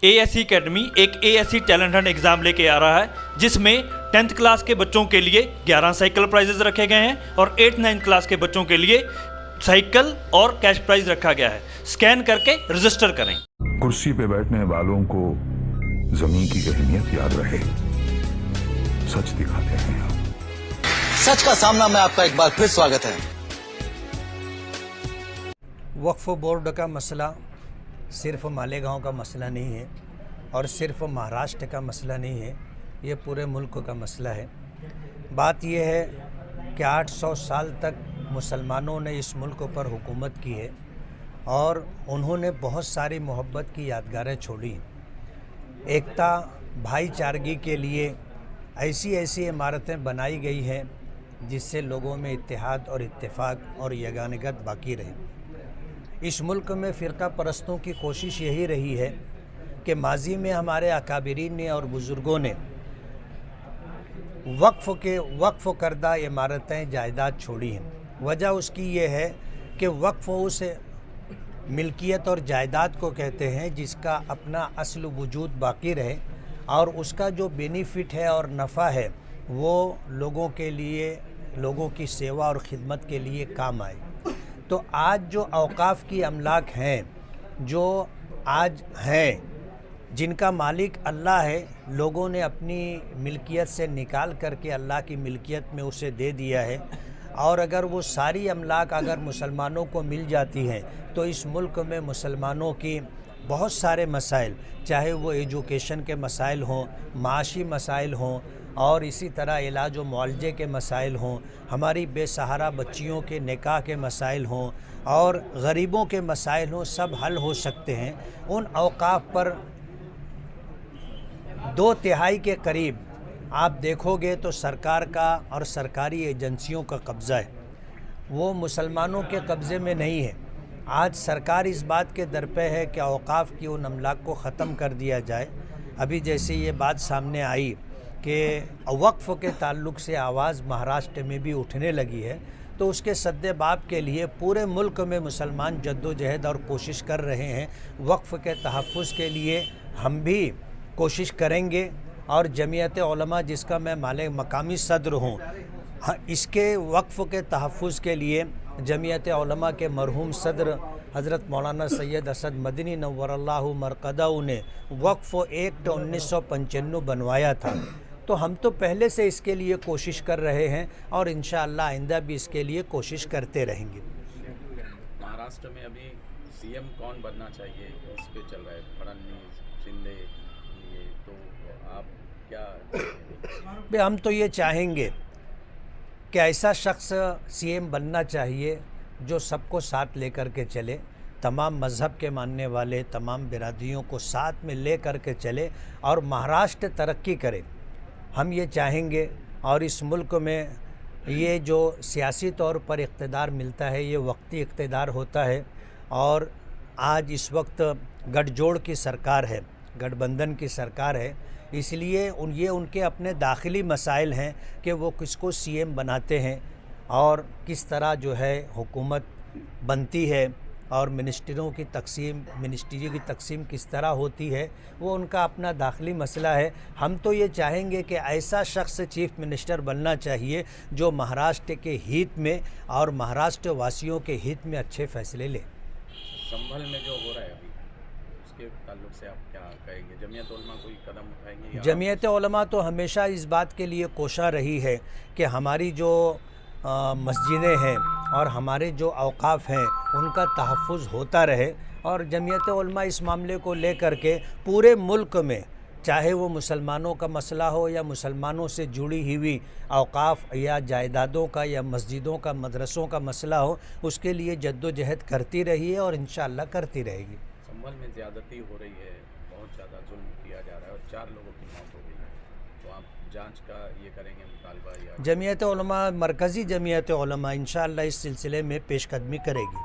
ASC academy एक ASC talent Hunt exam लेके आ रहा है, जिसमें 10th क्लास के बच्चों के लिए 11 साइकिल प्राइजेस रखे गए हैं और 8th-9th क्लास के बच्चों के लिए साइकिल और कैश प्राइज रखा गया है। स्कैन करके रजिस्टर करें। कुर्सी पे बैठने वालों को जमीन की अहमियत याद रहे, सच दिखाते हैं आप। सच का सामना में आपका एक बार फिर स्वागत है। वक्फ बोर्ड का मसला सिर्फ मालेगांव का मसला नहीं है और सिर्फ महाराष्ट्र का मसला नहीं है, ये पूरे मुल्क का मसला है। बात यह है कि 800 साल तक मुसलमानों ने इस मुल्क पर हुकूमत की है और उन्होंने बहुत सारी मोहब्बत की यादगारें छोड़ी। एकता भाईचारगी के लिए ऐसी ऐसी इमारतें बनाई गई हैं जिससे लोगों में इत्तेहाद और इत्तेफाक और यगानगत बाकी रहे। इस मुल्क में फ़िरका परस्तों की कोशिश यही रही है कि माजी में हमारे अकाबिरीन ने और बुज़ुर्गों ने वक्फ़ करदा इमारतें जायदाद छोड़ी हैं। वजह उसकी ये है कि वक्फ़ उस मिल्कियत और जायदाद को कहते हैं जिसका अपना असल वजूद बाकी रहे और उसका जो बेनिफिट है और नफ़ा है वो लोगों के लिए, लोगों की सेवा और ख़िदमत के लिए काम आए। तो आज जो औकाफ़ की अमलाक हैं, जो आज हैं, जिनका मालिक अल्लाह है, लोगों ने अपनी मिल्कियत से निकाल करके अल्लाह की मिल्कियत में उसे दे दिया है। और अगर वो सारी अमलाक अगर मुसलमानों को मिल जाती हैं तो इस मुल्क में मुसलमानों की बहुत सारे मसाइल, चाहे वो एजुकेशन के मसाइल हों, माशी मसाइल हों और इसी तरह इलाज व मुआलजे के मसाइल हों, हमारी बेसहारा बच्चियों के निकाह के मसाइल हों और गरीबों के मसाइल हों, सब हल हो सकते हैं। उन औकाफ़ पर 2/3 के करीब आप देखोगे तो सरकार का और सरकारी एजेंसियों का कब्ज़ा है, वो मुसलमानों के कब्ज़े में नहीं है। आज सरकार इस बात के दर पे है कि औकाफ़ की उन अमलाक को ख़त्म कर दिया जाए। अभी जैसे ये बात सामने आई कि वक्फ़ के ताल्लुक़ से आवाज़ महाराष्ट्र में भी उठने लगी है, तो उसके सद्देबाब के लिए पूरे मुल्क में मुसलमान जद्दोजहद और कोशिश कर रहे हैं। वक्फ़ के तहफ़्फ़ुज़ के लिए हम भी कोशिश करेंगे और जमीयत उलमा, जिसका मैं मकामी सदर हूँ, इसके वक्फ़ के तहफ़्फ़ुज़ के लिए जमीयत उलमा के मरहूम सदर हज़रत मौलाना सैयद असद मदनी नव्वरल्लाहु मरक़दहू ने वक्फ़ एक्ट 1995 बनवाया था। तो हम तो पहले से इसके लिए कोशिश कर रहे हैं और इंशाअल्लाह आइंदा भी इसके लिए कोशिश करते रहेंगे। महाराष्ट्र में अभी सीएम कौन बनना चाहिए, इस पे चल रहा है, फडणवीस, शिंदे, ये तो आप क्या? हम तो ये चाहेंगे कि ऐसा शख्स सीएम बनना चाहिए जो सबको साथ लेकर के चले, तमाम मज़हब के मानने वाले, तमाम बिरादरियों को साथ में ले कर के चले और महाराष्ट्र तरक्की करे। हम ये चाहेंगे और इस मुल्क में ये जो सियासी तौर पर इक़्तिदार मिलता है ये वक्ती इक़्तिदार होता है और आज इस वक्त गठजोड़ की सरकार है, गठबंधन की सरकार है, इसलिए ये उनके अपने दाखिली मसाइल हैं कि वो किसको सीएम बनाते हैं और किस तरह जो है हुकूमत बनती है और मिनिस्ट्रियों की तकसीम किस तरह होती है, वो उनका अपना दाखिली मसला है। हम तो ये चाहेंगे कि ऐसा शख्स चीफ़ मिनिस्टर बनना चाहिए जो महाराष्ट्र के हित में और महाराष्ट्र वासियों के हित में अच्छे फ़ैसले ले। संभल में जो हो रहा है अभी, उसके ताल्लुक़ से आप क्या कहेंगे? जमीयत उलमा कोई कदम उठाएंगे? जमीयत उलमा तो हमेशा इस बात के लिए कोशा रही है कि हमारी जो मस्जिदें हैं और हमारे जो औकाफ़ हैं उनका तहफ़्फ़ुज़ होता रहे और जमीयत उलमा इस मामले को ले कर के पूरे मुल्क में, चाहे वो मुसलमानों का मसला हो या मुसलमानों से जुड़ी हुई औकाफ़ या जायदादों का या मस्जिदों का, मदरसों का मसला हो, उसके लिए जद्दोजहद करती रही है और इंशाअल्लाह करती रहेगी। संभल में ज़्यादती हो रही है, बहुत ज़्यादा जुल्म किया जा रहा है और 4 लोगों की मौत हो गई है, तो आप जांच का ये करेंगे मुतालबा? या जमीयत उलमा, मरकज़ी जमीयत उलमा इंशाअल्लाह इस सिलसिले में पेशकदमी करेगी।